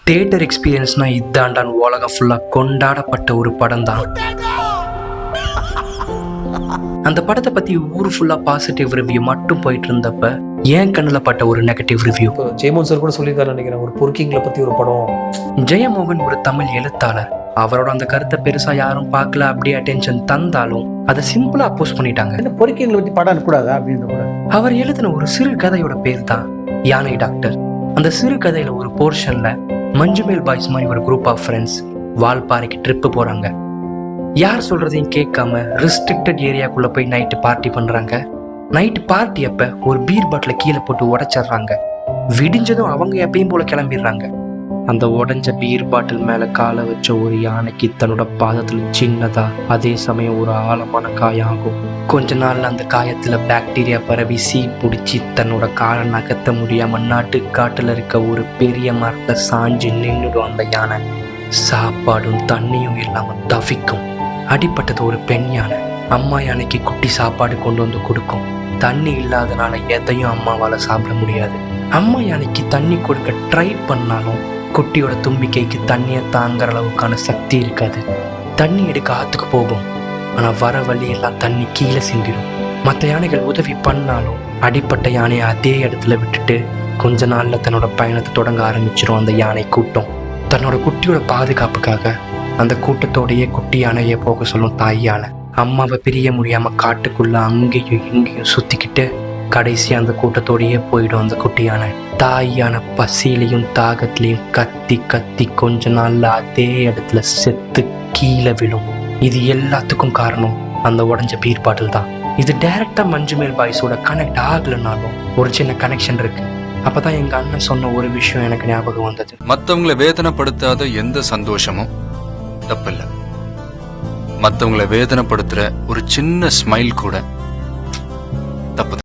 Theatre எக்ஸ்பீரியன்ஸ்னா இதாண்டான் உலகம் ஃபுல்லா கொண்டாடப்பட்ட ஒரு படம் தான். அந்த படத்தை பத்தி ஊர் ஃபுல்லா பாசிட்டிவ் ரிவ்யூ மட்டும் போயிட்டு இருந்தப்ப ஏன் கண்ணுல பட்ட ஒரு நெகட்டிவ் ரிவ்யூ. ஜெயமோகன் சார் கூட சொல்லியிருக்காரு நினைக்கிறேன், ஒரு பொறுக்கிங்களை பத்தி ஒரு படம். ஜெயமோகன் ஒரு தமிழ் எழுத்தாளர். அவரோட அந்த கருத்தை பெருசா யாரும் பார்க்கல, அப்படியே அட்டென்ஷன் தந்தாலும் அதை சிம்பிளா அப்போஸ் பண்ணிட்டாங்க. பொறுக்கிங்களை பத்தி படம் அனுக்கூடாதா அப்படின்னு கூட. அவர் எழுதின ஒரு சிறு கதையோட பேர் தான் யானை டாக்டர். அந்த சிறு கதையில ஒரு போர்ஷன்ல மஞ்சுமேல் பாய்ஸ் மாதிரி ஒரு குரூப் ஆஃப் ஃப்ரெண்ட்ஸ் வால்பாறைக்கு ட்ரிப்பு போறாங்க. யார் சொல்றதையும் கேட்காம ரெஸ்ட்ரிக்டட் ஏரியாக்குள்ள போய் நைட்டு பார்ட்டி பண்றாங்க. நைட்டு பார்ட்டி அப்ப ஒரு பீர் பாட்டில கீழே போட்டு உடைச்சிடுறாங்க. விடிஞ்சதும் அவங்க எப்பயும் போல கிளம்பிடுறாங்க. அந்த உடைஞ்ச பீர் பாட்டில் மேல காலை வச்ச ஒரு யானைக்கு தன்னோட பாதத்துல சின்னதா அதே சமயம் ஒரு ஆழமான காயாகும். கொஞ்ச நாள்ல அந்த காயத்துல பாக்டீரியா பரவி சீ பிடிச்சி தன்னோட காலை நகர்த்த முடியாம நாட்டு காட்டுல இருக்க ஒரு பெரிய மரத்தை சாஞ்சு நின்றுடும். அந்த யானை சாப்பாடும் தண்ணியும் இல்லாம தவிக்கும். அடிப்பட்டது ஒரு பெண் யானை. அம்மா யானைக்கு குட்டி சாப்பாடு கொண்டு வந்து கொடுக்கும். தண்ணி இல்லாதனால எதையும் அம்மாவால சாப்பிட முடியாது. அம்மா யானைக்கு தண்ணி கொடுக்க ட்ரை பண்ணாலும் குட்டியோட தும்பிக்கைக்கு தண்ணியை தாங்குற அளவுக்கான சக்தி இருக்காது. தண்ணி எடுக்க ஆத்துக்கு போகும், ஆனா வர வழியெல்லாம் தண்ணி கீழே சிந்திடும். மற்ற யானைகள் உதவி பண்ணாலும் அடிப்பட்ட யானையை அதே இடத்துல விட்டுட்டு கொஞ்ச நாள்ல தன்னோட பயணத்தை தொடங்க ஆரம்பிச்சிடும். அந்த யானை கூட்டம் தன்னோட குட்டியோட பாதுகாப்புக்காக அந்த கூட்டத்தோடையே குட்டி யானையை போக சொல்லும் தாய் யானை. அம்மாவை பிரிய முடியாம காட்டுக்குள்ள அங்கேயும் இங்கேயும் சுத்திக்கிட்டு கடைசி அந்த கூட்டத்தோடையே போயிடும் அந்த குட்டி யானை. தாய் யானை பசியிலையும் தாகத்திலையும் கத்தி கத்தி கொஞ்ச நாள்ல அதே இடத்துல செத்து கீழே விழும். இது எல்லாத்துக்கும் காரணம் அந்த உடைஞ்ச பீர் பாட்டில் தான். இது டைரக்டா மஞ்சுமேல் பாய்ஸோட கனெக்ட் ஆகலைனாலும் ஒரு சின்ன கனெக்ஷன் இருக்கு. அப்பதான் எங்க அண்ணன் சொன்ன ஒரு விஷயம் எனக்கு ஞாபகம் வந்தது. மத்தவங்களை வேதனைப்படுத்தாத எந்த சந்தோஷமும் தப்பில்ல. மத்தவங்களை வேதனைப்படுத்துற ஒரு சின்ன ஸ்மைல் கூட தப்பு.